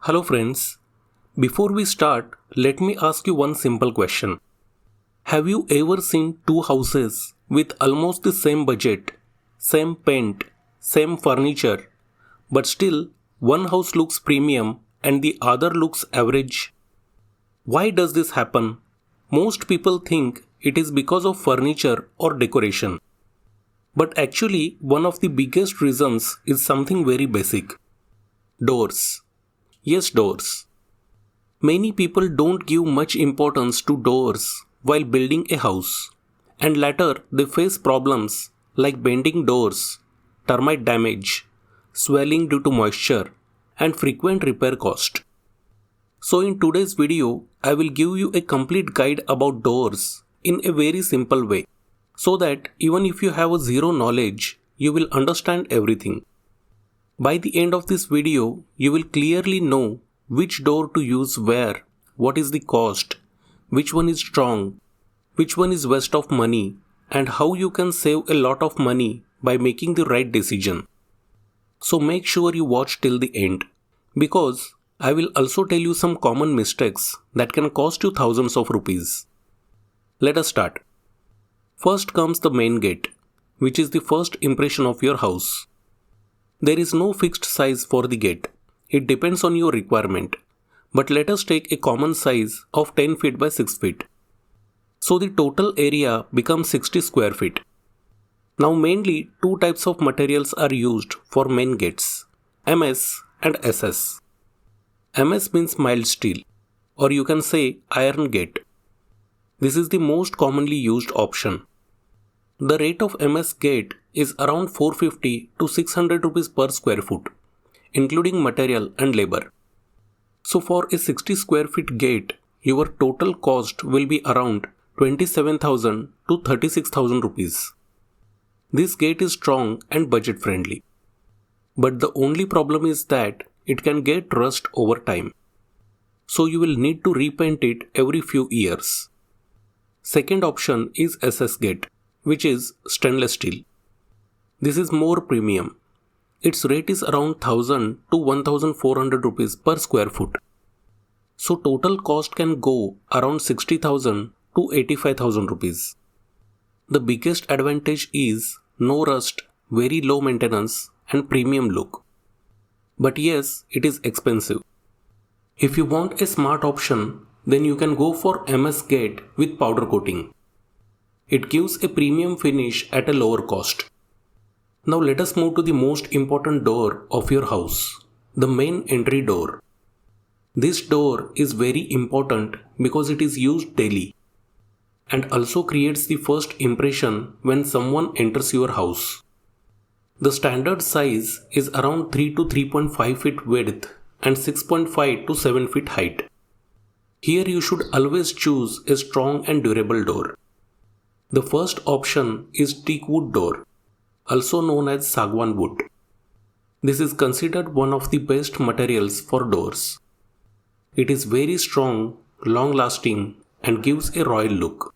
Hello friends, before we start, let me ask you one simple question. Have you ever seen two houses with almost the same budget, same paint, same furniture, but still one house looks premium and the other looks average? Why does this happen? Most people think it is because of furniture or decoration. But actually, one of the biggest reasons is something very basic. Doors. Yes, doors. Many people don't give much importance to doors while building a house, and later they face problems like bending doors, termite damage, swelling due to moisture, and frequent repair cost. So in today's video, I will give you a complete guide about doors in a very simple way, so that even if you have a zero knowledge, you will understand everything. By the end of this video, you will clearly know which door to use where, what is the cost, which one is strong, which one is waste of money, and how you can save a lot of money by making the right decision. So make sure you watch till the end, because I will also tell you some common mistakes that can cost you thousands of rupees. Let us start. First comes the main gate, which is the first impression of your house. There is no fixed size for the gate. It depends on your requirement. But let us take a common size of 10 feet by 6 feet. So the total area becomes 60 square feet. Now mainly two types of materials are used for main gates, MS and SS. MS means mild steel, or you can say iron gate. This is the most commonly used option. The rate of MS gate is around 450 to 600 rupees per square foot, including material and labor. So for a 60 square feet gate, your total cost will be around 27,000 to 36,000 rupees. This gate is strong and budget friendly. But the only problem is that it can get rust over time. So you will need to repaint it every few years. Second option is SS gate, which is stainless steel. This is more premium. Its rate is around 1000 to 1400 rupees per square foot. So total cost can go around 60,000 to 85,000 rupees. The biggest advantage is no rust, very low maintenance and premium look. But yes, it is expensive. If you want a smart option, then you can go for MS gate with powder coating. It gives a premium finish at a lower cost. Now let us move to the most important door of your house, the main entry door. This door is very important because it is used daily and also creates the first impression when someone enters your house. The standard size is around 3 to 3.5 feet width and 6.5 to 7 feet height. Here you should always choose a strong and durable door. The first option is teak wood door, also known as sagwan wood. This is considered one of the best materials for doors. It is very strong, long-lasting, and gives a royal look.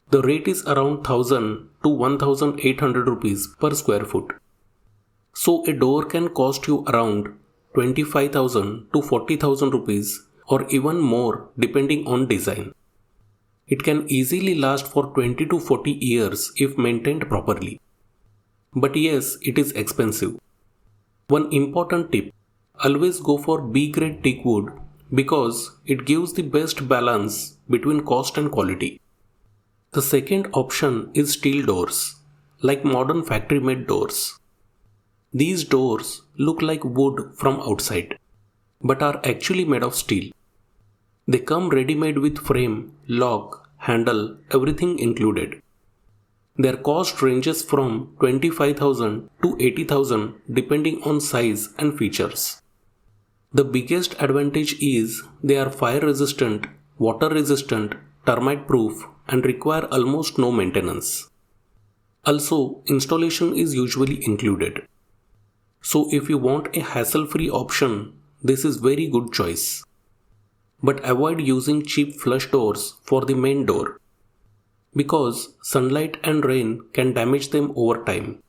The rate is around 1000 to 1800 rupees per square foot. So a door can cost you around 25,000 to 40,000 rupees or even more depending on design. It can easily last for 20 to 40 years if maintained properly. But yes, it is expensive. One important tip, always go for B-grade teak wood because it gives the best balance between cost and quality. The second option is steel doors, like modern factory-made doors. These doors look like wood from outside, but are actually made of steel. They come ready-made with frame, lock, handle, everything included. Their cost ranges from 25,000 to 80,000 depending on size and features. The biggest advantage is they are fire resistant, water resistant, termite proof and require almost no maintenance. Also, installation is usually included. So if you want a hassle-free option, this is very good choice. But avoid using cheap flush doors for the main door, because sunlight and rain can damage them over time.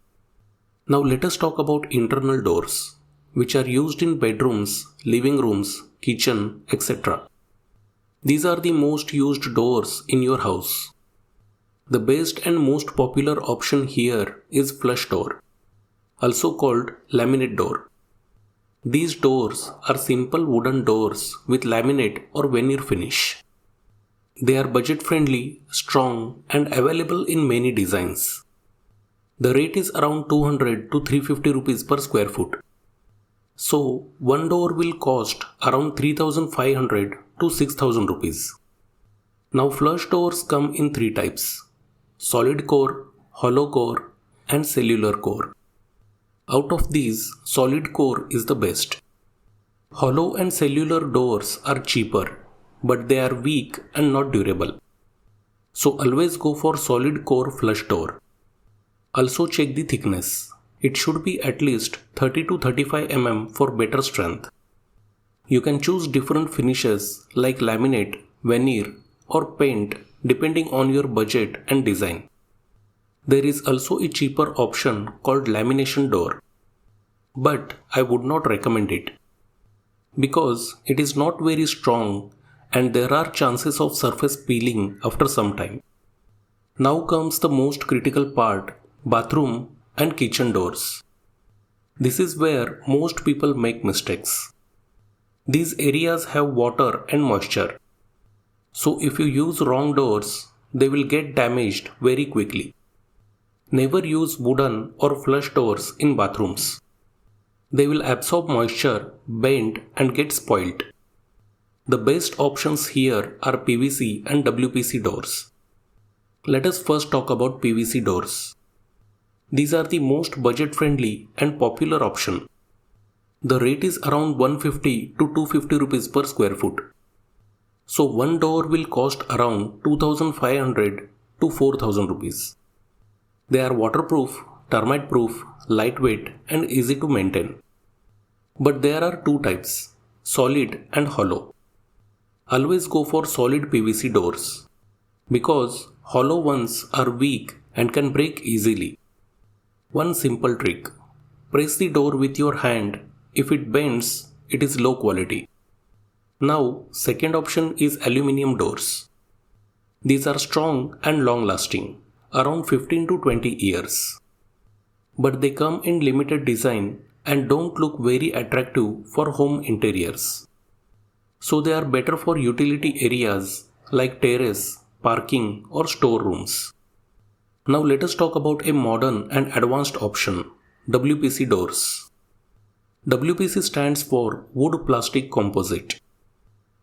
Now let us talk about internal doors, which are used in bedrooms, living rooms, kitchen, etc. These are the most used doors in your house. The best and most popular option here is flush door, also called laminate door. These doors are simple wooden doors with laminate or veneer finish. They are budget friendly, strong and available in many designs. The rate is around 200 to 350 rupees per square foot. So, one door will cost around 3500 to 6000 rupees. Now flush doors come in three types: solid core, hollow core and cellular core. Out of these, solid core is the best. Hollow and cellular doors are cheaper, but they are weak and not durable. So always go for solid core flush door. Also check the thickness. It should be at least 30 to 35 mm for better strength. You can choose different finishes like laminate, veneer or paint depending on your budget and design. There is also a cheaper option called lamination door, but I would not recommend it because it is not very strong and there are chances of surface peeling after some time. Now comes the most critical part: bathroom and kitchen doors. This is where most people make mistakes. These areas have water and moisture. So if you use wrong doors, they will get damaged very quickly. Never use wooden or flush doors in bathrooms. They will absorb moisture, bend and get spoiled. The best options here are PVC and WPC doors. Let us first talk about PVC doors. These are the most budget-friendly and popular option. The rate is around 150 to 250 rupees per square foot. So one door will cost around 2500 to 4000 rupees. They are waterproof, termite proof, lightweight and easy to maintain. But there are two types: solid and hollow. Always go for solid PVC doors because hollow ones are weak and can break easily. One simple trick: press the door with your hand. If it bends, it is low quality. Now, second option is aluminium doors. These are strong and long lasting, around 15 to 20 years. But they come in limited design and don't look very attractive for home interiors. So they are better for utility areas like terrace, parking or storerooms. Now let us talk about a modern and advanced option: WPC doors. WPC stands for wood plastic composite.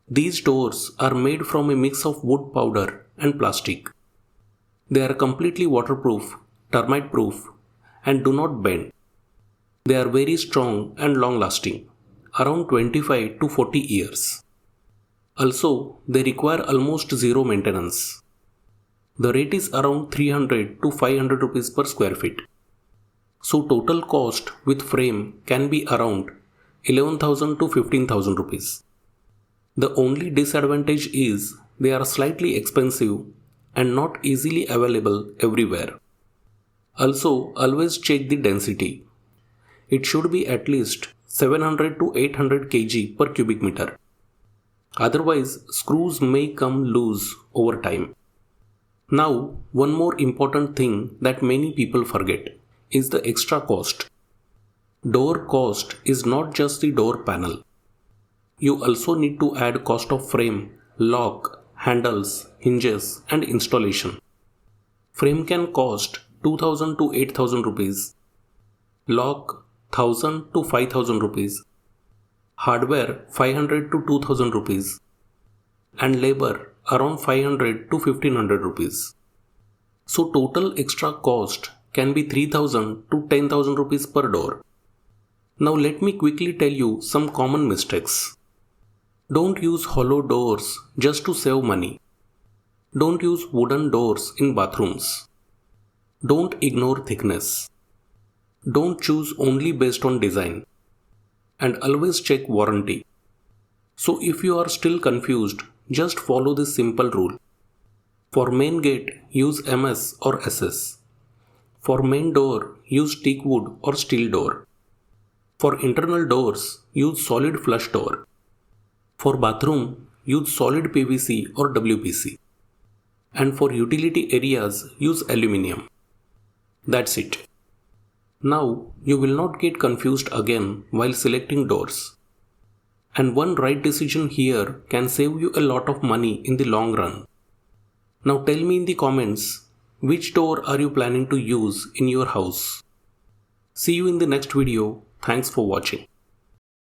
These doors are made from a mix of wood powder and plastic. They are completely waterproof, termite proof and do not bend. They are very strong and long lasting, around 25 to 40 years. Also, they require almost zero maintenance. The rate is around 300 to 500 rupees per square feet. So total cost with frame can be around 11,000 to 15,000 rupees. The only disadvantage is they are slightly expensive and not easily available everywhere. Also, always check the density. It should be at least 700 to 800 kg per cubic meter. Otherwise, screws may come loose over time. Now, one more important thing that many people forget is the extra cost. Door cost is not just the door panel. You also need to add cost of frame, lock, handles, hinges and installation. Frame can cost 2000 to 8000 rupees. Lock 1000 to 5000 rupees. Hardware 500 to 2000 rupees. And labor around 500 to 1500 rupees. So total extra cost can be 3000 to 10,000 rupees per door. Now let me quickly tell you some common mistakes. Don't use hollow doors just to save money. Don't use wooden doors in bathrooms. Don't ignore thickness. Don't choose only based on design. And always check warranty. So if you are still confused, just follow this simple rule. For main gate, use MS or SS. For main door, use teak wood or steel door. For internal doors, use solid flush door. For bathroom, use solid PVC or WPC. And for utility areas, use aluminium. That's it. Now, you will not get confused again while selecting doors. And one right decision here can save you a lot of money in the long run. Now tell me in the comments, which door are you planning to use in your house? See you in the next video. Thanks for watching.